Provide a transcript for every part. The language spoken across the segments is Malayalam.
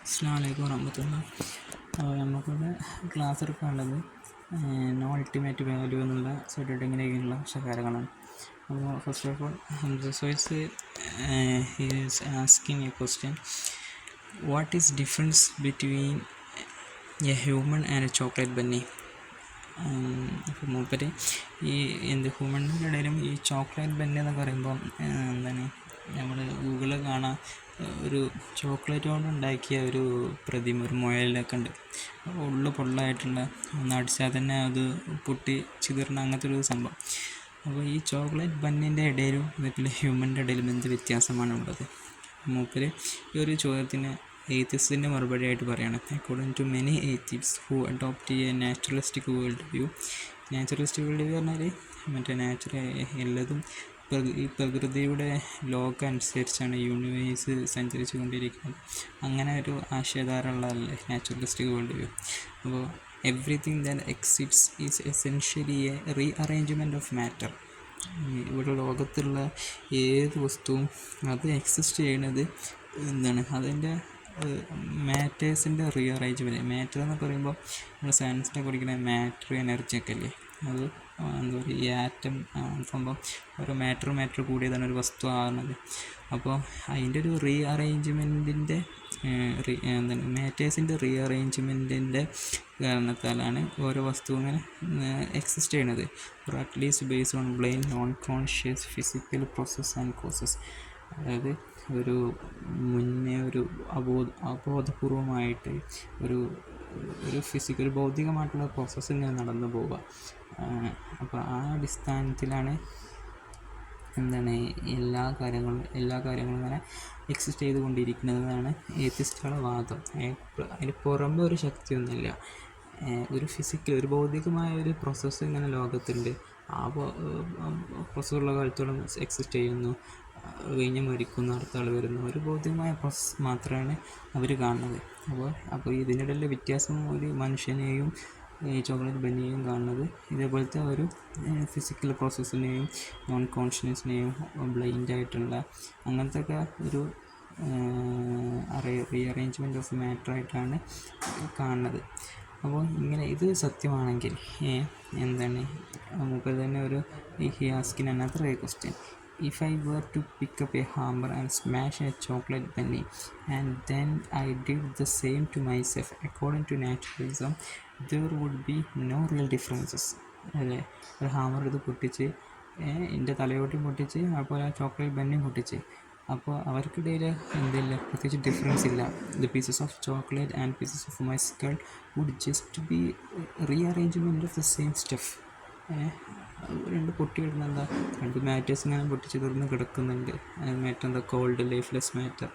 അസ്സലാമു അലൈക്കും വറഹ്മത്തുള്ളാഹി. നമുക്കിവിടെ ക്ലാസ് എടുക്കാനുള്ളത് നോ അൾട്ടിമേറ്റ് വാല്യൂ എന്നുള്ള സെറ്റിങ്ങിലേക്കുള്ള കാര്യങ്ങളാണ്. അപ്പോൾ first of all resource is asking A question, what is difference between A human and A chocolate bunny. അപ്പോൾ മൂപ്പര് ഈ ഹ്യൂമണിൻ്റെ ഇടയിലും ഈ ചോക്ലേറ്റ് ബന്നി എന്നൊക്കെ പറയുമ്പോൾ നമ്മൾ ഗൂഗിളിൽ കാണാൻ ഒരു ചോക്ലേറ്റ് കൊണ്ട് ഉണ്ടാക്കിയ ഒരു പ്രതിമ, ഒരു മുയലൊക്കെ ഉണ്ട്, ഉള്ളു പൊള്ളായിട്ടുള്ള, ഒന്ന് അടിച്ചാൽ തന്നെ അത് പൊട്ടി ചിതറിന അങ്ങനത്തെ ഒരു സംഭവം. അപ്പോൾ ഈ ചോക്ലേറ്റ് ബന്നിൻ്റെ ഇടയിലും വീട്ടിലെ ഹ്യൂമൻ്റെ ഇടയിലും എന്ത് വ്യത്യാസമാണ് ഉള്ളത്? മൂപ്പര് ഈ ഒരു ചോദ്യത്തിന് എയ്ത്തിസ്റ്റിൻ്റെ മറുപടി ആയിട്ട് പറയുകയാണ്, according to many atheist who adopt a naturalistic world view. Naturalistic world view പറഞ്ഞാൽ മറ്റേ എല്ലാതും ഈ പ്രകൃതിയുടെ ലോകം അനുസരിച്ചാണ് യൂണിവേഴ്സ് സഞ്ചരിച്ചു കൊണ്ടിരിക്കുന്നത്. അങ്ങനെ ഒരു ആശയധാര ഉള്ളതല്ലേ നാച്ചുറലിസ്റ്റിക് വേൾഡ് വ്യൂ. അപ്പോൾ everything that exits is essentially A rearrangement of matter. ഇവിടെ ലോകത്തുള്ള ഏത് വസ്തുവും അത് എക്സിസ്റ്റ് ചെയ്യുന്നത് അതിൻ്റെ മാറ്റേഴ്സിൻ്റെ റീഅറേഞ്ച്മെൻറ്റ്. മാറ്റർ എന്ന് പറയുമ്പോൾ നമ്മൾ സയൻസിനെ പഠിക്കുന്ന മാറ്റർ എനർജി ഒക്കെ അല്ലേ, അത് എന്താ പറയുക, ഈ ആറ്റം സംഭവം ഓരോ മാറ്റർ കൂടിയതാണ് ഒരു വസ്തു ആകുന്നത്. അപ്പോൾ അതിൻ്റെ ഒരു റീഅറേഞ്ച്മെൻറ്റിൻ്റെ മാറ്റേഴ്സിൻ്റെ റീഅറേഞ്ച്മെൻറ്റിൻ്റെ കാരണത്താലാണ് ഓരോ വസ്തു ഇങ്ങനെ എക്സിസ്റ്റ് ചെയ്യണത്, or at least based on blind non-conscious physical process and causes. അതായത് ഒരു മുന്നേ ഒരു അബോധപൂർവമായിട്ട് ഒരു ഫിസിക്കൽ ഭൗതികമായിട്ടുള്ള പ്രോസസ്സ് ഇങ്ങനെ നടന്നു പോവുക. അപ്പോൾ ആ അടിസ്ഥാനത്തിലാണ് എല്ലാ കാര്യങ്ങളും ഇങ്ങനെ എക്സിസ്റ്റ് ചെയ്തുകൊണ്ടിരിക്കുന്നതാണ് ഏത്തിസ്റ്റുകളുടെ വാദം. അതിന് പുറമെ ഒരു ശക്തിയൊന്നുമില്ല, ഒരു ഭൗതികമായ ഒരു പ്രോസസ്സ് ഇങ്ങനെ ലോകത്തുണ്ട്. ആ പ്രോസസ്സുള്ള കാലത്തോളം എക്സിസ്റ്റ് ചെയ്യുന്നു, കഴിഞ്ഞ് മരിക്കുന്നു, അടുത്ത ആൾ വരുന്നു. ഒരു ഭൗതികമായ പ്രോസസ്സ് മാത്രമാണ് അവർ കാണുന്നത്. അപ്പോൾ ഇതിനിടയിലെ വ്യത്യാസം ഒരു മനുഷ്യനെയും ഈ ചോക്ലേറ്റ് ബന്നിയെയും കാണുന്നത് ഇതേപോലത്തെ ഒരു ഫിസിക്കൽ പ്രോസസ്സിനെയും നോൺ കോൺഷ്യസ്നെയും ബ്ലൈൻഡായിട്ടുള്ള അങ്ങനത്തെ ഒക്കെ ഒരു റീഅറേഞ്ച്മെൻറ്റ് ഓഫ് മാറ്ററായിട്ടാണ് കാണുന്നത്. അപ്പോൾ ഇങ്ങനെ ഇത് സത്യമാണെങ്കിൽ മൂപ്പര് തന്നെ he asking another question, if I were to pick up a hammer and smash a chocolate bunny and then I did the same to myself, according to naturalism there would be no real differences. അല്ലേ, ഒരു ഹാമർ ഇത് പൊട്ടിച്ച് എൻ്റെ തലയോട്ടി പൊട്ടിച്ച് അപ്പോൾ ആ ചോക്ലേറ്റ് ബന്നി പൊട്ടിച്ച്, അപ്പോൾ അവർക്കിടയിൽ പ്രത്യേകിച്ച് ഡിഫറൻസ് ഇല്ല. The pieces of chocolate and pieces of my skull would just be rearrangement of the same stuff. രണ്ട് പൊട്ടി കിടന്ന രണ്ട് മാറ്റേഴ്സ് ഇങ്ങനെ പൊട്ടിച്ച് തീർന്ന് കിടക്കുന്നുണ്ട്. മാറ്റർ കോൾഡ് ലൈഫ്ലെസ് മാറ്റർ,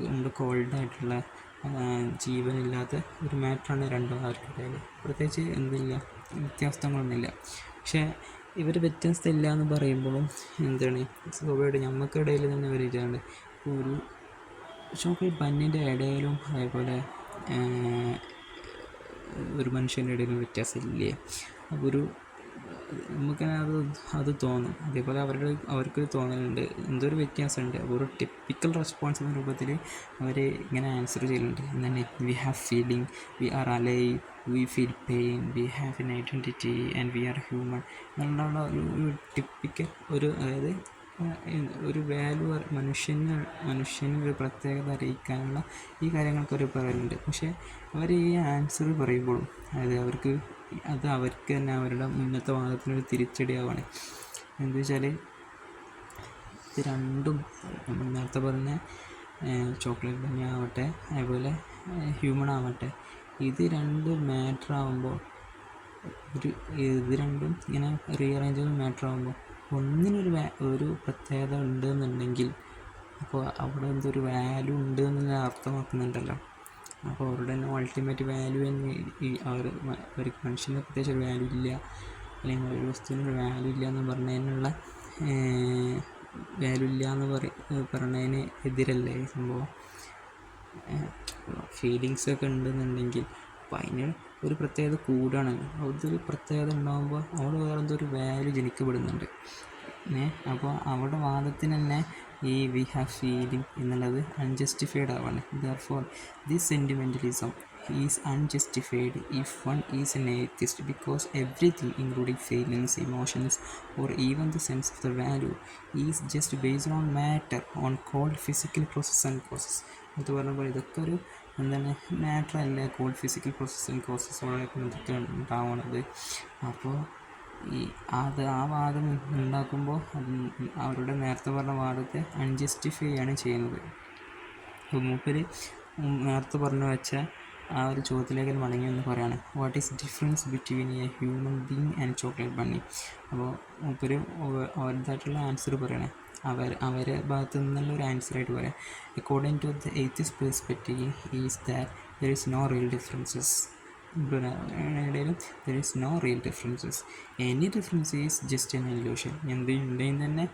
രണ്ട് കോൾഡായിട്ടുള്ള ജീവനില്ലാത്ത ഒരു മാറ്ററാണ് രണ്ടും ആർക്കിടയിൽ. പ്രത്യേകിച്ച് വ്യത്യാസങ്ങളൊന്നുമില്ല. പക്ഷേ ഇവർ വ്യത്യസ്തമില്ല എന്ന് പറയുമ്പോഴും സ്വാഭാവികമായിട്ട് നമുക്കിടയിൽ തന്നെ ഒരു ഇതാണ്. ഒരു ചോക്ലേറ്റ് ബന്നിൻ്റെ ഇടയിലും അതേപോലെ ഒരു മനുഷ്യൻ്റെ ഇടയിലും വ്യത്യാസമില്ലേ. അപ്പോൾ നമുക്ക് അത് തോന്നും. അതേപോലെ അവർക്ക് തോന്നലുണ്ട് എന്തൊരു വ്യത്യാസമുണ്ട്. അപ്പോൾ ഒരു ടിപ്പിക്കൽ റെസ്പോൺസ് എന്ന രൂപത്തിൽ അവർ ഇങ്ങനെ ആൻസർ ചെയ്യുന്നുണ്ട്. We have feeling, we are alive, we feel pain, we have an identity and we are human എന്നുള്ള ഒരു ടിപ്പിക്കൽ അതായത് ഒരു വാല്യൂ മനുഷ്യന് ഒരു പ്രത്യേകത അറിയിക്കാനുള്ള ഈ കാര്യങ്ങളൊക്കെ അവർ പറയലുണ്ട്. പക്ഷേ അവർ ഈ ആൻസർ പറയുമ്പോഴും അവർക്ക് തന്നെ അവരുടെ മുന്നത്തെ വാദത്തിനൊരു തിരിച്ചടിയാവാണ്. എന്താ വെച്ചാൽ ഇത് രണ്ടും നമ്മൾ നേരത്തെ പറഞ്ഞ ചോക്ലേറ്റ് ബന്നി ആവട്ടെ അതേപോലെ ഹ്യൂമൺ ആവട്ടെ, ഇത് രണ്ടും മാറ്റർ ആകുമ്പോൾ ഇത് രണ്ടും ഇങ്ങനെ റീഅറേഞ്ച് മാറ്റർ ആകുമ്പോൾ ഒരു പ്രത്യേകത ഉണ്ടെന്നുണ്ടെങ്കിൽ അപ്പോൾ അവിടെ എന്തൊരു വാല്യൂ ഉണ്ട് എന്നുള്ള അർത്ഥമാക്കുന്നുണ്ടല്ലോ. അപ്പോൾ അവരുടെ തന്നെ അൾട്ടിമേറ്റ് വാല്യൂ എന്ന് ഒരു മനുഷ്യന് പ്രത്യേകിച്ച് ഒരു വാല്യൂ ഇല്ല, അല്ലെങ്കിൽ ഒരു വസ്തുവിനൊരു വാല്യൂ ഇല്ല എന്ന് പറഞ്ഞതിനുള്ള വാല്യൂ ഇല്ല എന്ന് പറഞ്ഞതിന് എതിരല്ലേ ഈ സംഭവം. ഫീലിങ്സൊക്കെ ഉണ്ടെന്നുണ്ടെങ്കിൽ അപ്പോൾ അതിന് ഒരു പ്രത്യേകത കൂടാണല്ലോ. അതൊരു പ്രത്യേകത ഉണ്ടാകുമ്പോൾ അവിടെ വേറെ എന്തൊരു വാല്യൂ ജനിക്കപ്പെടുന്നുണ്ട്. അപ്പോൾ അവിടെ വാദത്തിന് തന്നെ ഈ വി ഹാവ് ഫീലിംഗ് എന്നുള്ളത് അൺജസ്റ്റിഫൈഡ് ആവാണ്. Therefore this sentimentalism is unjustified if one is an atheist because everything including feelings, emotions or even the sense of the value is just based on matter on cold physical process and causes. അത് പറഞ്ഞപ്പോൾ ഇതൊക്കെ ഒരു എന്താണ് മാറ്റർ അല്ല, കോൾഡ് ഫിസിക്കൽ പ്രോസസ് ആൻഡ് കോസസോടൊക്കെ ഇതൊക്കെ ഉണ്ടാവുന്നത്. അപ്പോൾ ആ വാദം ഉണ്ടാക്കുമ്പോൾ അവരുടെ നേരത്തെ പറഞ്ഞ വാദത്തെ അൺജസ്റ്റിഫൈ ആണ് ചെയ്യുന്നത്. അപ്പോൾ മൂപ്പര് നേരത്തെ പറഞ്ഞു വെച്ച ആ ഒരു ചോദ്യത്തിലേക്ക് മടങ്ങി എന്ന് പറയുകയാണ്, what is difference between A human being and chocolate bunny. അപ്പോൾ മൂപ്പര് അവരുടേതായിട്ടുള്ള ആൻസർ പറയണേ, അവരെ ഭാഗത്തു നിന്നുള്ള ഒരു ആൻസറായിട്ട് പറയാം. According to the atheist perspective is that there is no real differences. ഇടയിലും there is no real differences, any difference is just an illusion. എന്തുണ്ടെങ്കിൽ തന്നെ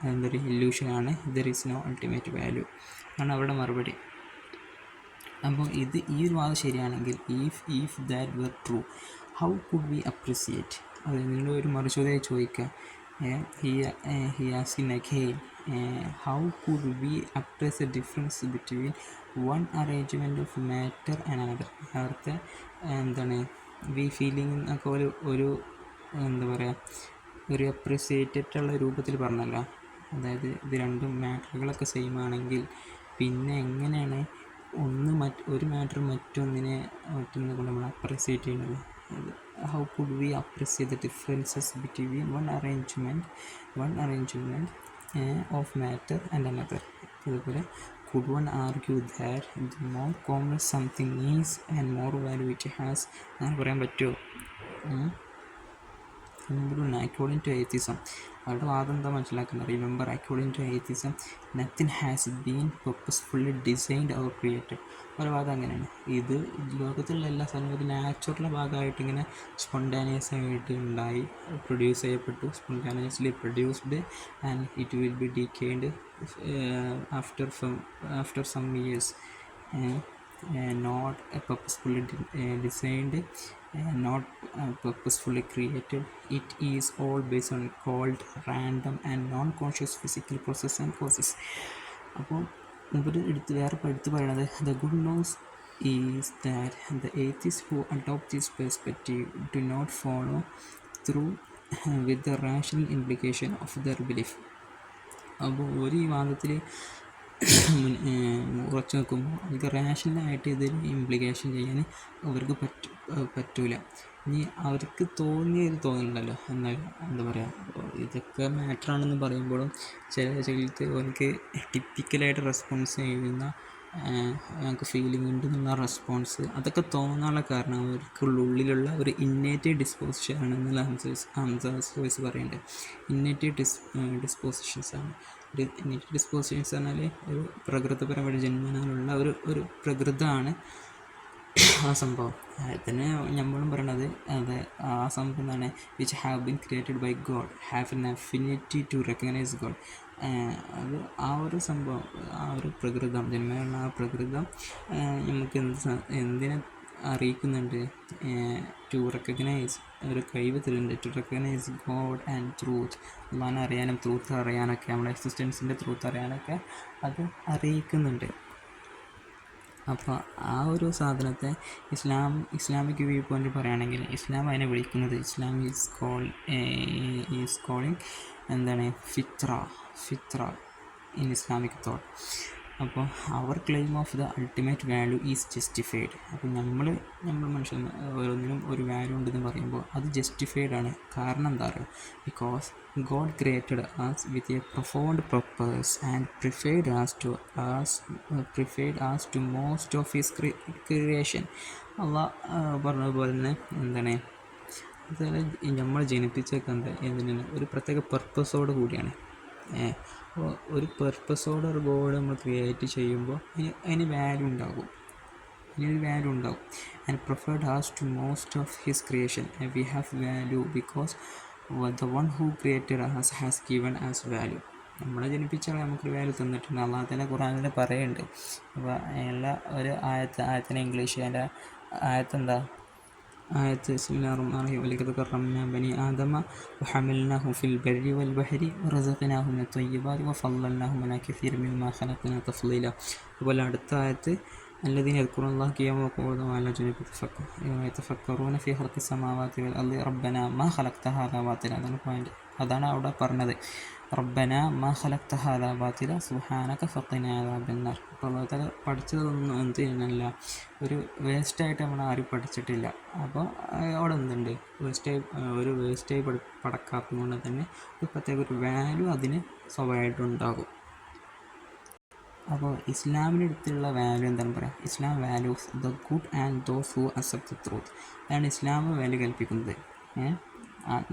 എന്തൊരു ഇല്യൂഷനാണ്. There is no ultimate value ആണ് അവരുടെ മറുപടി. അപ്പോൾ ഈ ഒരു വാദം ശരിയാണെങ്കിൽ if that were true how could we appreciate. അത് നിങ്ങളുടെ ഒരു മറുചോദ്യമായി ചോദിക്കുക. He asking again how could we appreciate difference between one arrangement of matter and another. നേരത്തെ എന്താണ് വി ഫീലിംഗ് എന്നൊക്കെ ഒരു എന്താ പറയുക ഒരു അപ്രിസിയേറ്റുള്ള രൂപത്തിൽ പറഞ്ഞല്ലോ. അതായത് ഇത് രണ്ടും മാറ്ററുകളൊക്കെ സെയിം ആണെങ്കിൽ പിന്നെ എങ്ങനെയാണ് ഒരു മാറ്റർ മറ്റൊന്നിനെ കൊണ്ട് നമ്മൾ അപ്രിസിയേറ്റ് ചെയ്യുന്നത്? How could we appreciate the differences between one arrangement of matter and another. അതുപോലെ could one argue that the more complex something is and more value it has? അങ്ങനെ പറയാൻ പറ്റുമോ? അക്കോർഡിംഗ് ടു എയ്ത്തിസം അവരുടെ വാദം എന്താ മനസ്സിലാക്കുന്നത്? Remember, according to atheism nothing has been purposefully designed or created. ഒരു വാദം അങ്ങനെയാണ്. ഇത് ലോകത്തിലുള്ള എല്ലാ സാധനവും ഒരു നാച്ചുറൽ ഭാഗമായിട്ട് ഇങ്ങനെ സ്പോണ്ടാനിയസ് ആയിട്ട് ഉണ്ടായി പ്രൊഡ്യൂസ് ചെയ്യപ്പെട്ടു, spontaneously produced and it will be decayed after some years, not purposefully designed, not purposefully created. It is all based on cold, random and non-conscious physical process and causes. അപ്പോൾ ഇവർ എടുത്ത് പറയണത് the good news is that the atheists who adopt this perspective do not follow through with the rational implication of their belief. അപ്പോൾ ഒരു ഈ വാദത്തിൽ ഉറച്ചു നിൽക്കുമ്പോൾ അവർക്ക് റാഷണലായിട്ട് ഇതിൽ ഇംപ്ലിക്കേഷൻ ചെയ്യാൻ അവർക്ക് പറ്റൂല. ഇനി അവർക്ക് തോന്നിയത് തോന്നുന്നുണ്ടല്ലോ, എന്നാൽ എന്താ പറയുക, ഇതൊക്കെ മാറ്ററാണെന്ന് പറയുമ്പോഴും ചിലർക്ക് അവർക്ക് ടിപ്പിക്കലായിട്ട് റെസ്പോൺസ് ചെയ്യുന്ന ഞങ്ങൾക്ക് ഫീലിംഗ് ഉണ്ട് എന്നുള്ള റെസ്പോൺസ് അതൊക്കെ തോന്നാനുള്ള കാരണം അവർക്കുള്ളിലുള്ള ഒരു ഇന്നേറ്റീവ് ഡിസ്പോസിഷൻ ആണെന്നുള്ള ഹംസ പറയുന്നുണ്ട്. ഇന്നേറ്റീവ് ഡിസ്പോസിഷൻസാണ്. ഇന്നേറ്റീവ് ഡിസ്പോസിഷൻസ് പറഞ്ഞാൽ ഒരു പ്രകൃതിപരമായിട്ട് ജന്മനാലുള്ള ഒരു പ്രകൃതമാണ് ആ സംഭവം. അതിന് നമ്മളും പറയണത് അത് ആ സംഭവം എന്താണ്, which have been created by God, have an affinity to recognise God. അത് ആ ഒരു സംഭവം, ആ ഒരു പ്രകൃതം, ജന്മനുള്ള ആ പ്രകൃതം നമുക്ക് എന്തിനെ അറിയിക്കുന്നുണ്ട്? ടു റെക്കഗ്നൈസ്, ഒരു കഴിവ് തരുന്നുണ്ട്. To recognise God and truth, അള്ളാഹിനെ അറിയാനും ട്രൂത്ത് അറിയാനൊക്കെ, നമ്മുടെ എക്സിസ്റ്റൻസിൻ്റെ ട്രൂത്ത് അറിയാനൊക്കെ അത് അറിയിക്കുന്നുണ്ട്. അപ്പോൾ ആ ഒരു സാധനത്തെ ഇസ്ലാമിക് വ്യൂ പോയിൻ്റ് പറയുകയാണെങ്കിൽ ഇസ്ലാം അതിനെ വിളിക്കുന്നത്, ഇസ്ലാം ഈസ് കോളിങ് എന്താണ്, ഫിത്ര ഇൻ ഇസ്ലാമിക് തോട്ട്. അപ്പോൾ അവർ claim of the ultimate value is justified. അപ്പോൾ നമ്മൾ മനുഷ്യൻ ഓരോന്നിനും ഒരു വാല്യൂ ഉണ്ടെന്ന് പറയുമ്പോൾ അത് ജസ്റ്റിഫൈഡ് ആണ്. കാരണം എന്താ പറയുക? Because God created us with a profound purpose and preferred us to most of his creation. അള്ളാഹ് പറഞ്ഞതുപോലെ തന്നെ എന്താണ്, നമ്മൾ ജനിപ്പിച്ചൊക്കെ എന്തിനാണ്? ഒരു പ്രത്യേക പർപ്പസോട് കൂടിയാണ്. ഒരു പർപ്പസോടെ ഒരു ഗോഡ് നമ്മൾ ക്രിയേറ്റ് ചെയ്യുമ്പോൾ അതിന് വാല്യൂ ഉണ്ടാകും. And preferred has to most of his creation. We have value because the one who created us has given us value. നമ്മളെ ജനിപ്പിച്ചാൽ നമുക്കൊരു വാല്യൂ തന്നിട്ടുണ്ട്. അള്ളാഹു തന്നെ ഖുർആനിൽ പറയുന്നുണ്ട്. അപ്പോൾ എല്ലാ ഒരു ആയത്തിനെ ഇംഗ്ലീഷ് അതിൻ്റെ ആയത്തെന്താ? آية بسم الله الرحمن الرحيم ولقد كرمنا بني آدم وحملناهم في البر والبحر ورزقناهم من الطيبات وفضلناهم على كثير مما خلقنا تفضيلا. അതുപോലെ അടുത്ത ആയത്ത് الذين يذكرون الله قياما وقعودا وعلى جنوب يتفكرون في خلق السماوات والأرض ربنا ما خلقت هذا باطلا. അതാണ് പോയിന്റ്. അതാണ് അവിടെ പറഞ്ഞത്. റബ്ബന മാ ഖലഖ്ത ഹാദാ ബാതില സുബ്ഹാനക ഫഖിനാ അദാബന്നാർ. അപ്പോൾ അള്ളാഹു പഠിച്ചതൊന്നും എന്ത് ചെയ്യുന്നില്ല, ഒരു വേസ്റ്റായിട്ട് നമ്മൾ ആരും പഠിച്ചിട്ടില്ല. അപ്പോൾ അവിടെ എന്തുണ്ട്, വേസ്റ്റായി പടക്കാത്തത് കൊണ്ട് തന്നെ ഒരു പ്രത്യേക ഒരു വാല്യൂ അതിന് സ്വാഭാവികമായിട്ടുണ്ടാകും. അപ്പോൾ ഇസ്ലാമിൻ്റെ അടുത്തുള്ള വാല്യൂ എന്താണ് പറയുക, Islam values the good and those who accept the truth. അതാണ് ഇസ്ലാം വാല്യൂ കൽപ്പിക്കുന്നത്.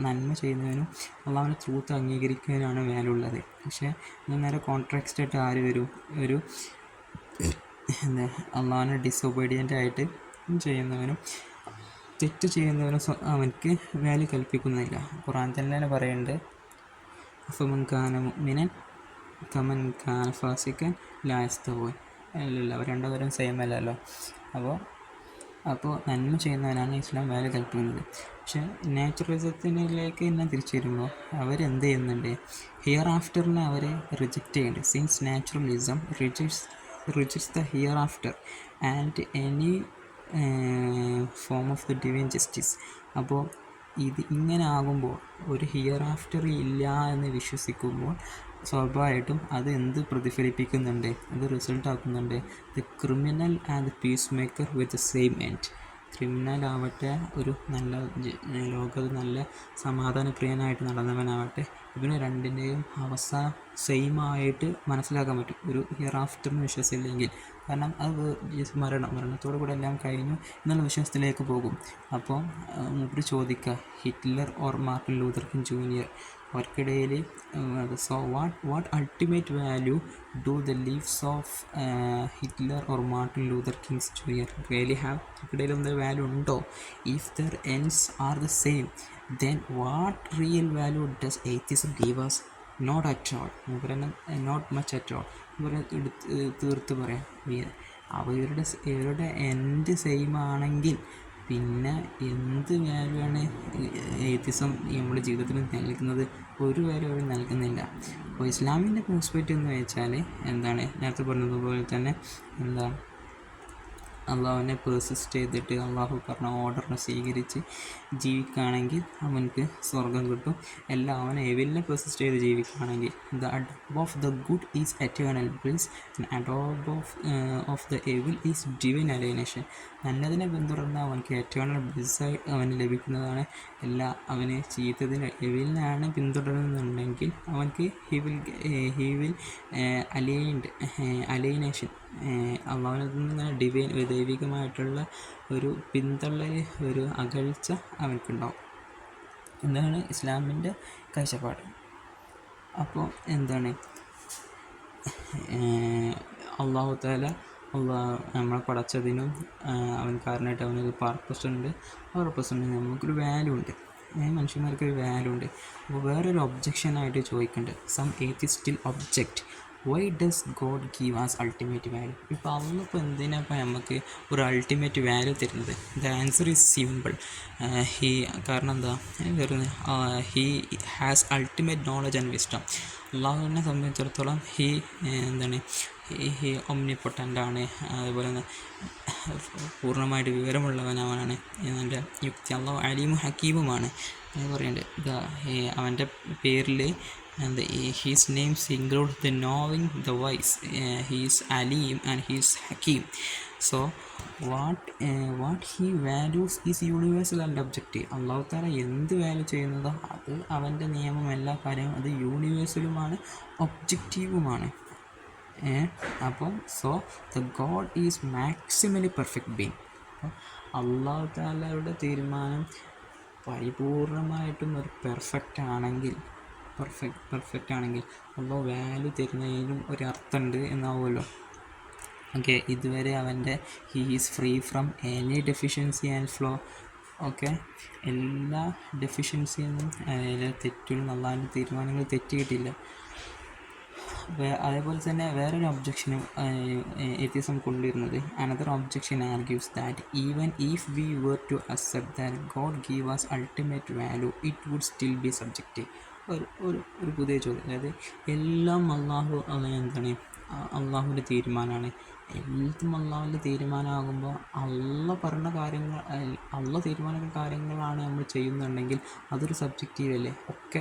നന്മ ചെയ്യുന്നതിനും അള്ളാഹുവിൻ്റെ ട്രൂത്ത് അംഗീകരിക്കുന്നതിനാണ് വാല്യൂ ഉള്ളത്. പക്ഷേ നേരെ കോൺട്രാക്സ്റ്റ് ആയിട്ട് ആര് വരും, ഒരു അള്ളാഹുവിനെ ഡിസൊബീഡിയൻ്റ് ആയിട്ട് ചെയ്യുന്നവനും തെറ്റ് ചെയ്യുന്നവനും അവനക്ക് വാല്യൂ കൽപ്പിക്കുന്നില്ല. ഖുർആൻ തന്നെ പറയുന്നുണ്ട് ഫമൻ കാന മുഅ്മിനൻ കമൻ കാന ഫാസിക്കൻ ലാ യസ്തവൂൻ. അല്ലല്ലോ, അവർ രണ്ടുപേരും സെയിം അല്ലല്ലോ. അപ്പോൾ നന്മ ചെയ്യുന്നവനാണ് ഇസ്ലാം വാല്യൂ കൽപ്പിക്കുന്നത്. പക്ഷേ നാച്ചുറലിസത്തിലേക്ക് തന്നെ തിരിച്ചു വരുമ്പോൾ അവരെന്ത് ചെയ്യുന്നുണ്ട്, ഹിയർ ആഫ്റ്ററിനെ അവർ റിജക്റ്റ് ചെയ്യുന്നുണ്ട്. Since naturalism rejects the here after and any form of the divine justice. അപ്പോൾ ഇത് ഇങ്ങനെ ആകുമ്പോൾ, ഒരു ഹിയർ ആഫ്റ്റർ ഇല്ല എന്ന് വിശ്വസിക്കുമ്പോൾ സ്വാഭാവികമായിട്ടും അത് എന്ത് പ്രതിഫലിപ്പിക്കുന്നുണ്ട്, അത് റിസൾട്ട് ആക്കുന്നുണ്ട് the criminal and the peace maker with the same end. Criminal ആവട്ടെ, ഒരു നല്ല ലോകത്ത് നല്ല സമാധാനപ്രിയനായിട്ട് നടന്നവനാവട്ടെ, ഇവന് രണ്ടിൻ്റെയും അവസാനം സെയിമായിട്ട് മനസ്സിലാക്കാൻ പറ്റും ഒരു ഹിയർ ആഫ്റ്ററിന് വിശ്വസിച്ചില്ലെങ്കിൽ. കാരണം അത് മരണത്തോടു കൂടെ എല്ലാം കഴിഞ്ഞു എന്നുള്ള വിശ്വാസത്തിലേക്ക് പോകും. അപ്പോൾ മൂപ്പര് ചോദിക്കുക, Hitler or Martin Luther King Junior, അവർക്കിടയിൽ so what ultimate value do the lives of Hitler or Martin Luther Kings Junior really have? അവർക്കിടയിൽ എന്തൊരു വാല്യൂ ഉണ്ടോ? If their ends are the same then what real value does atheism give us? Not at all. Not much at all. തീർത്ത് പറയാം, ഇവരുടെ എൻഡ് സെയിം ആണെങ്കിൽ പിന്നെ എന്ത് വാല്യൂ ആണ് ഏത്തിസം നമ്മുടെ ജീവിതത്തിൽ നൽകുന്നത്? ഒരു വാല്യൂ അവർ നൽകുന്നില്ല. അപ്പോൾ ഇസ്ലാമിൻ്റെ പെർസ്പെക്റ്റീവ് എന്ന് വെച്ചാൽ എന്താണ്, നേരത്തെ പറഞ്ഞതുപോലെ തന്നെ അള്ളാഹുവിനെ പേഴ്സിസ്റ്റ് ചെയ്തിട്ട് അള്ളാഹു പറഞ്ഞ ഓർഡറിനെ സ്വീകരിച്ച് ജീവിക്കുകയാണെങ്കിൽ അവനക്ക് സ്വർഗം കിട്ടും. എല്ലാം അവനെ എവിലിനെ പേഴ്സിസ്റ്റ് ചെയ്ത് ജീവിക്കുകയാണെങ്കിൽ the Adobe of the good is eternal bliss and Adobe of the എവിൽ is divine alienation. നല്ലതിനെ പിന്തുടർന്ന് അവനക്ക് എറ്റേണൽ ബ്ലിസ്സായി അവന് ലഭിക്കുന്നതാണ്. അവന് ചീത്തതിനെ എവിലിനാണ് പിന്തുടരുന്നുണ്ടെങ്കിൽ അവനക്ക് ഹി വിൽ അലൈനേഷൻ, അള്ളാഹുവിൽ നിന്ന് ദൈവികമായിട്ടുള്ള ഒരു പിന്തള്ളൽ, ഒരു അകൽച്ച അവനക്കുണ്ടാവും. എന്താണ് ഇസ്ലാമിൻ്റെ കാഴ്ചപ്പാട്. അപ്പോൾ എന്താണ്, അള്ളാഹു തആല നമ്മളെ പടച്ചതിനും അവൻ കാരണമായിട്ട് അവനൊരു പർപ്പസ് ഉണ്ട്. ആ പർപ്പസ് ഉണ്ട്, നമുക്കൊരു വാല്യൂ ഉണ്ട്, മനുഷ്യന്മാർക്കൊരു വാല്യൂ ഉണ്ട്. അപ്പോൾ വേറൊരു ഒബ്ജക്ഷനായിട്ട് ചോദിക്കുന്നുണ്ട്, some atheist still object why does God give us ultimate value? ഇപ്പോൾ അന്നിപ്പോൾ എന്തിനാപ്പോൾ നമുക്ക് ഒരു അൾട്ടിമേറ്റ് വാല്യൂ തരുന്നത്? The answer is simple. കാരണം എന്താ, he has ultimate knowledge and wisdom. അള്ളാഹുവിനെ സംബന്ധിച്ചിടത്തോളം ഹി ഒമ്നിപൊട്ടൻ്റാണ്, അതുപോലെ തന്നെ പൂർണ്ണമായിട്ട് വിവരമുള്ളവനവനാണ് എന്നതിൻ്റെ യുക്തി. അള്ളാഹു അലീമും ഹക്കീമുമാണ് എന്ന് പറയുന്നുണ്ട്. അവൻ്റെ പേരിൽ his names include the knowing, the wise. He is Alim and he is Hakim. So what he values is universal and objective. അള്ളാഹു താല എന്ത് വാല്യൂ ചെയ്യുന്നതോ അത് അവൻ്റെ നിയമം, എല്ലാ കാര്യവും അത് യൂണിവേഴ്സലുമാണ്, ഒബ്ജക്റ്റീവുമാണ്. അപ്പം the God is maximally perfect being. അപ്പോൾ അള്ളാഹു താലയുടെ തീരുമാനം പരിപൂർണമായിട്ടും ഒരു പെർഫെക്റ്റ് ആണെങ്കിൽ അള്ളാഹു വാല്യൂ തരുന്നതിനും ഒരു അർത്ഥമുണ്ട് എന്നാവുമല്ലോ. ഓക്കെ, ഇതുവരെ അവൻ്റെ he is free from any deficiency and flow. Okay, എല്ലാ ഡെഫിഷ്യൻസിയിൽ നിന്നും എല്ലാ തെറ്റുകളും അള്ളാഹിൻ്റെ തീരുമാനങ്ങൾ തെറ്റിയിട്ടില്ല. അതേപോലെ തന്നെ വേറൊരു ഒബ്ജക്ഷനും എത്തിസം കൊണ്ടുവരുന്നത്, another objection argues that even if we were to accept that God give us ultimate value it would still be subjective. ഒരു പുതിയ ചോദ്യം, അതായത് എല്ലാം അള്ളാഹു എന്താണ് അള്ളാഹുവിൻ്റെ തീരുമാനമാണ്. എല്ലാം അള്ളാഹുവിൻ്റെ തീരുമാനമാകുമ്പോൾ പറഞ്ഞ കാര്യങ്ങൾ തീരുമാനിക്കുന്ന കാര്യങ്ങളാണ് നമ്മൾ ചെയ്യുന്നുണ്ടെങ്കിൽ അതൊരു സബ്ജക്റ്റീവ് അല്ലേ? ഒക്കെ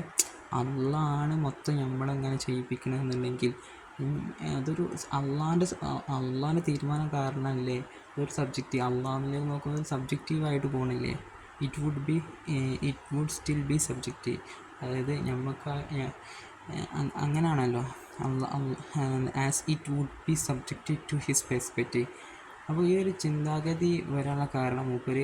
അള്ളാഹാണ് മൊത്തം നമ്മളെങ്ങനെ ചെയ്യിപ്പിക്കണമെന്നുണ്ടെങ്കിൽ അതൊരു അള്ളാൻ്റെ തീരുമാനം കാരണമല്ലേ ഒരു സബ്ജക്റ്റീവ്. അള്ളാഹിലേക്ക് നോക്കുമ്പോൾ സബ്ജക്റ്റീവായിട്ട് പോകണില്ലേ? It would still be subjective. അതായത് നമുക്ക് അങ്ങനെയാണല്ലോ, as it would be subjective to his perspective. അപ്പോൾ ഈ ഒരു ചിന്താഗതി വരാനുള്ള കാരണം മൂപ്പര്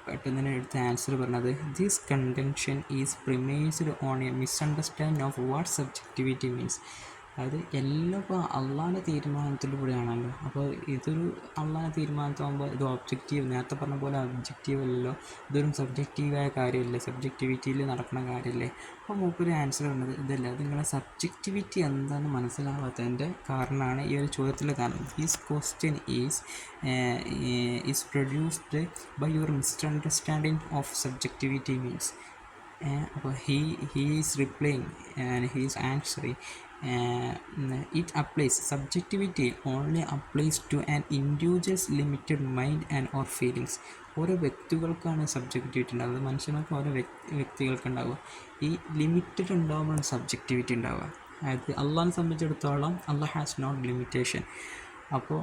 പെട്ടെന്ന് തന്നെ എടുത്ത ആൻസർ പറഞ്ഞത്, this contention is premised on a misunderstanding of what subjectivity means. അതായത് എല്ലാം ഇപ്പോൾ അള്ളാഹിൻ്റെ തീരുമാനത്തിലൂടെയാണല്ലോ. അപ്പോൾ ഇതൊരു അള്ളാഹിൻ്റെ തീരുമാനത്താകുമ്പോൾ ഇത് ഒബ്ജക്റ്റീവ്, നേരത്തെ പറഞ്ഞ പോലെ ഒബ്ജക്റ്റീവ് അല്ലല്ലോ, ഇതൊരു സബ്ജക്റ്റീവായ കാര്യമല്ലേ, സബ്ജക്റ്റിവിറ്റിയിൽ നടക്കുന്ന കാര്യമല്ലേ. അപ്പോൾ മൂപ്പര് ആൻസർ പറഞ്ഞത് ഇതല്ല, അത് നിങ്ങളെ സബ്ജക്റ്റിവിറ്റി എന്താണെന്ന് മനസ്സിലാവാത്തതിൻ്റെ കാരണമാണ് ഈ ഒരു ചോദ്യത്തിലെ കാരണം. This question is produced by your misunderstanding of subjectivity means. അപ്പോൾ he is replying and he is answering it applies. Subjectivity only applies to an individual's limited mind and or feelings. ഓരോ വ്യക്തികൾക്കാണ് സബ്ജക്റ്റിവിറ്റി ഉണ്ടാവുക. മനുഷ്യർക്ക് ഓരോ വ്യക്തികൾക്ക് ഉണ്ടാവുക. ഈ ലിമിറ്റഡ് ഉണ്ടാകുമ്പോഴാണ് സബ്ജക്റ്റിവിറ്റി ഉണ്ടാവുക. അതായത് അള്ളാഹിനെ സംബന്ധിച്ചിടത്തോളം അള്ളാഹ് ഹാസ് നോട്ട് ലിമിറ്റേഷൻ. അപ്പോൾ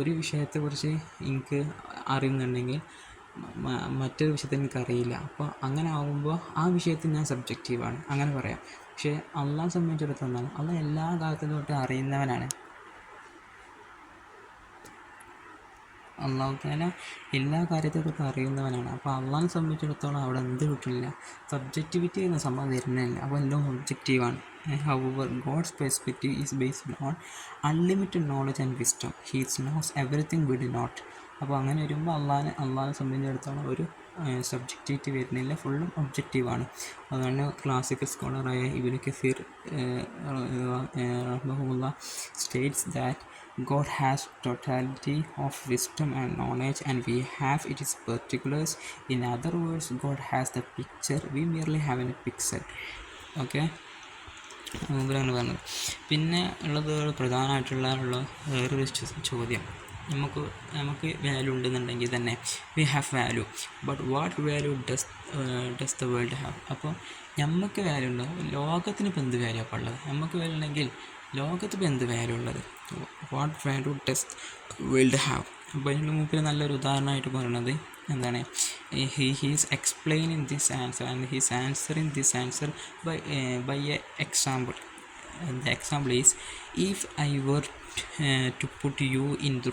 ഒരു വിഷയത്തെക്കുറിച്ച് എനിക്ക് അറിയുന്നുണ്ടെങ്കിൽ മറ്റൊരു വിഷയത്തിൽ എനിക്കറിയില്ല. അപ്പോൾ അങ്ങനെ ആകുമ്പോൾ ആ വിഷയത്തിൽ ഞാൻ സബ്ജക്റ്റീവാണ്, അങ്ങനെ പറയാം. പക്ഷേ അള്ളാഹിനെ സംബന്ധിച്ചിടത്തോളം അള്ളാഹ് എല്ലാ കാലത്തും തൊട്ട് അറിയുന്നവനാണ്. അള്ളാഹു തആല എല്ലാ കാര്യത്തെ തൊട്ട് അറിയുന്നവനാണ്. അപ്പോൾ അള്ളാഹിനെ സംബന്ധിച്ചിടത്തോളം അവിടെ എന്ത് കിട്ടില്ല, സബ്ജക്റ്റിവിറ്റി എന്ന സംഭവം വരുന്നില്ല. അപ്പോൾ എല്ലാം ഒബ്ജക്റ്റീവാണ്. However, God's perspective is based on unlimited knowledge and wisdom. He knows everything we do not. അപ്പോൾ അങ്ങനെ വരുമ്പോൾ അള്ളാഹിനെ സംബന്ധിച്ചിടത്തോളം ഒരു സബ്ജക്റ്റിവിറ്റി വരുന്നില്ല, ഫുള്ളും ഒബ്ജക്റ്റീവാണ്. അതാണ് ക്ലാസിക്കൽ സ്കോളറായ ഇബ്നു കസീർ റഹിമഹുല്ലാഹ് states that God has totality of wisdom and knowledge and we have its particulars. In other words, God has the picture, we merely have a pixel. Okay, മുമ്പിലാണ് പറഞ്ഞത്. പിന്നെ ഉള്ളത് പ്രധാനമായിട്ടുള്ള വേറൊരു ചോദ്യം, നമുക്ക് വാല്യൂ ഉണ്ടെന്നുണ്ടെങ്കിൽ തന്നെ V have value, but what value does the world have. അപ്പോൾ നമുക്ക് വാല്യൂ ഉണ്ടോ? ലോകത്തിന് ഇപ്പോൾ എന്ത് വാല്യൂ അപ്പോൾ ഉള്ളത്? നമുക്ക് വാല്യൂ ഉണ്ടെങ്കിൽ ലോകത്തിപ്പോൾ എന്ത് വാല്യൂ ഉള്ളത്? What value does world have. അപ്പോൾ അതിൻ്റെ മുമ്പിൽ നല്ലൊരു ഉദാഹരണമായിട്ട് പറയുന്നത് എന്താണ്, he's explaining this answer and he's answering this answer by a example. The example is, if I were to put you in a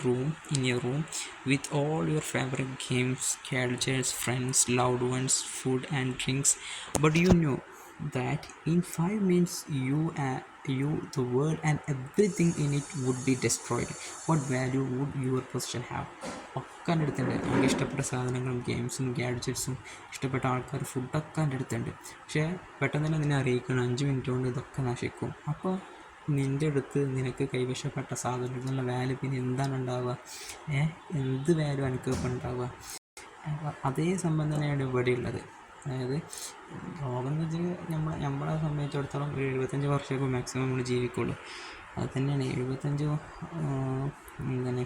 room with all your favorite games, gadgets, friends, loved ones, food and drinks, but you know that in 5 minutes the world and everything in it would be destroyed, what value would your possession have? ഒക്കെ എൻ്റെ അടുത്തുണ്ട്. എനിക്ക് ഇഷ്ടപ്പെട്ട സാധനങ്ങളും ഗെയിംസും ഗാഡ്ജറ്റ്സും ഇഷ്ടപ്പെട്ട ആൾക്കാർ ഫുഡൊക്കെ എൻ്റെ അടുത്തുണ്ട്. പക്ഷേ പെട്ടെന്ന് തന്നെ നിന്നെ അറിയിക്കണം 5 മിനിറ്റ് കൊണ്ട് ഇതൊക്കെ നശിക്കും. അപ്പോൾ നിൻ്റെ അടുത്ത് നിനക്ക് കൈവശപ്പെട്ട സാധനങ്ങളുടെ വാല്യൂ പിന്നെ എന്താണ് ഉണ്ടാവുക? എന്ത് വാല്യൂ എനിക്ക് ഇപ്പം ഉണ്ടാവുക? അതേ സംബന്ധം തന്നെയാണ് ഇവിടെ ഉള്ളത്. അതായത് ലോകം എന്ന് വെച്ചാൽ നമ്മളെ സംബന്ധിച്ചിടത്തോളം ഒരു 75 വർഷമൊക്കെ മാക്സിമം നമ്മൾ ജീവിക്കുള്ളൂ. അത് തന്നെയാണ് 75 എന്താണ്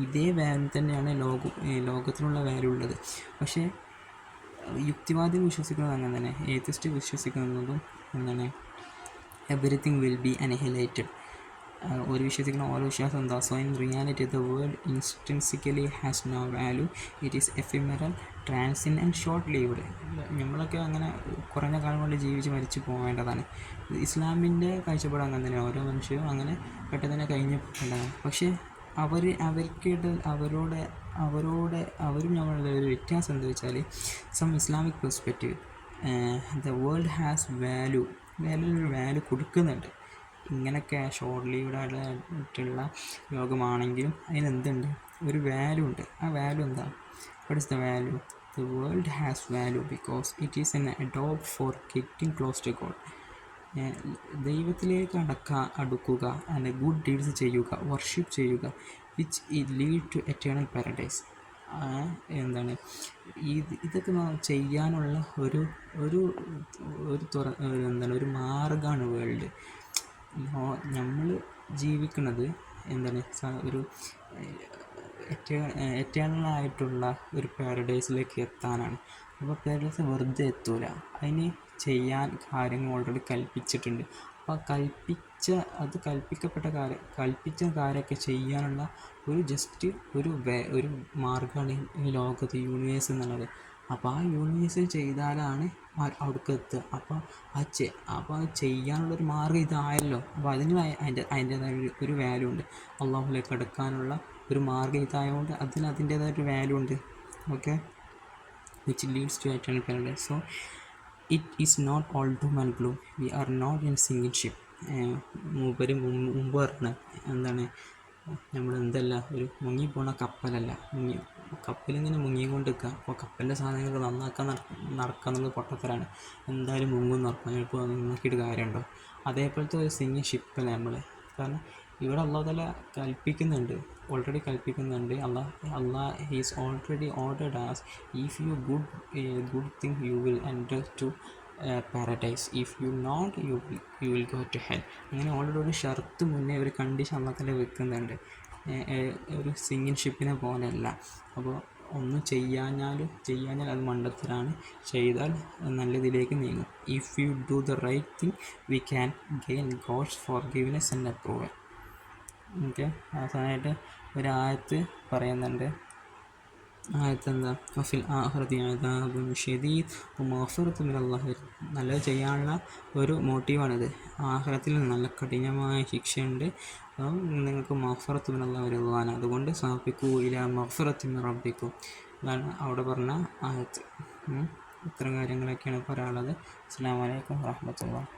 ഇതേ വാല്യൂ തന്നെയാണ് ലോകത്തിനുള്ള വാല്യൂ ഉള്ളത്. പക്ഷേ യുക്തിവാദി വിശ്വസിക്കുന്നത് അങ്ങനെ തന്നെ, ഏത്തിസ്റ്റ് വിശ്വസിക്കുന്നതും എന്താണ്, എവറിത്തിങ് വിൽ ബി അനിഹിലേറ്റഡ്. ഒരു വിശ്വസിക്കുന്ന ഓരോ വിശ്വാസം എന്താ? So in reality the world intrinsically has no value, it is ephemeral, transient and short lived. നമ്മളൊക്കെ അങ്ങനെ കുറഞ്ഞ കാലം കൊണ്ട് ജീവിച്ച് മരിച്ചു പോകേണ്ടതാണ്. ഇസ്ലാമിൻ്റെ കാഴ്ചപ്പാട് അങ്ങനെ തന്നെ, ഓരോ മനുഷ്യരും അങ്ങനെ പെട്ടെന്ന് തന്നെ കഴിഞ്ഞു പോകേണ്ടതാണ്. പക്ഷേ അവരും നമ്മളുടെ ഒരു വ്യത്യാസം എന്താ വെച്ചാൽ, some Islamic perspective the world has value കൊടുക്കുന്നുണ്ട്. ഇങ്ങനെയൊക്കെ ഷോർട്ട് ലീവ്ഡ് ആയിട്ടുള്ള ലോകമാണെങ്കിലും അതിനെന്തുണ്ട്? ഒരു വാല്യൂ ഉണ്ട്. ആ വാല്യൂ എന്താ? What is the value? The world has value because it is an adopt for getting close to God. ദൈവത്തിലേക്ക് അടുക്കുക, ഗുഡ് ഡീഡ്സ് ചെയ്യുക, വർഷിപ്പ് ചെയ്യുക, which it lead to eternal paradise. എന്താണ് ഇതൊക്കെ ചെയ്യാനുള്ള ഒരു ഒരു എന്താണ് ഒരു മാർഗ്ഗമാണ് വേൾഡ്. നമ്മൾ ജീവിക്കുന്നത് എന്താണ് ഒരു എറ്റേണലായിട്ടുള്ള ഒരു പാരഡൈസിലേക്ക് എത്താനാണ്. അപ്പോൾ പാരഡൈസ് വെറുതെ എത്തൂല, അതിന് ചെയ്യാൻ കാര്യങ്ങൾ ഓൾറെഡി കൽപ്പിച്ചിട്ടുണ്ട്. അപ്പോൾ കൽപ്പിച്ച കാര്യമൊക്കെ ചെയ്യാനുള്ള ഒരു മാർഗ്ഗമാണ് ഈ ലോകത്ത് യൂണിവേഴ്സ് എന്നുള്ളത്. അപ്പോൾ ആ യൂണിവേഴ്സിൽ ചെയ്താലാണ് അവിടേക്ക് എത്തുക. അപ്പോൾ അത് ചെയ്യാനുള്ളൊരു മാർഗ്ഗം ഇതായല്ലോ. അപ്പോൾ അതിന് അതിൻ്റേതായ ഒരു വാല്യൂ ഉണ്ട്. അള്ളാഹുലേക്ക് അടുക്കാനുള്ള ഒരു മാർഗ്ഗം ഇതായതുകൊണ്ട് അതിൻ്റേതായൊരു വാല്യൂ ഉണ്ട്. Okay, which leads to eternal paradise. So it is not all doom and gloom. We are not in sinking ship. മുമ്പ് പറഞ്ഞ എന്താണ്, നമ്മൾ ഒരു മുങ്ങിപ്പോണ കപ്പലല്ല, കപ്പലിങ്ങനെ മുങ്ങിക്കൊണ്ട് നിൽക്കുക. അപ്പോൾ കപ്പലിൻ്റെ സാധനങ്ങൾ നന്നാക്കാൻ നടക്കാന്നുള്ളത് പൊട്ടത്തരാണ്. എന്തായാലും മുങ്ങും നടക്കാൻ ഇപ്പോൾ നോക്കിയിട്ട് കാര്യമുണ്ടോ? അതേപോലത്തെ ഒരു സിംഗിങ് ഷിപ്പല്ല നമ്മൾ. കാരണം ഇവിടെ അള്ളാഹു തആല ഓൾറെഡി കൽപ്പിക്കുന്നുണ്ട്. Allah is already ordered as if you good thing you will enter to paradise, if you not you will go to hell. അങ്ങനെ ഓൾറെഡി ഒരു ഷർത്ത് മുന്നേ ഒരു കണ്ടീഷൻ അള്ളാഹു തആല വെക്കുന്നുണ്ട്. ഒരു സിംഗിങ് ഷിപ്പിനെ പോലെയല്ല. അപ്പോൾ ഒന്നും ചെയ്യാഞ്ഞാൽ അത് മണ്ടത്തരാണ്, ചെയ്താൽ നല്ലതിലേക്ക് നീങ്ങും. If you do the right thing we can gain God's forgiveness and approval. Okay, അവസാനമായിട്ട് ഒരായത്ത് പറയുന്നുണ്ട്. ആയത്തെന്താ? വഫിൽ ആഖിറതി അദാബുൻ ശദീദ് വമഗ്ഫിറത്തുൻ മിനല്ലാഹി. നല്ലത് ചെയ്യാനുള്ള ഒരു മോട്ടീവാണിത്. ആഖിറത്തിൽ നല്ല കഠിനമായ ശിക്ഷയുണ്ട്, നിങ്ങൾക്ക് മഗ്ഫിറത്തുൻ മിനല്ലാഹി റിദ്വാന. അതുകൊണ്ട് സാബിഖൂ ഇലാ മഗ്ഫിറത്തിൻ മിൻ റബ്ബിക്കും. അതാണ് അവിടെ പറഞ്ഞ ആയത്ത്. ഇത്തരം കാര്യങ്ങളൊക്കെയാണ് പറയാനുള്ളത്. അസ്സലാമു അലൈക്കും വറഹ്മത്തുള്ളാഹി.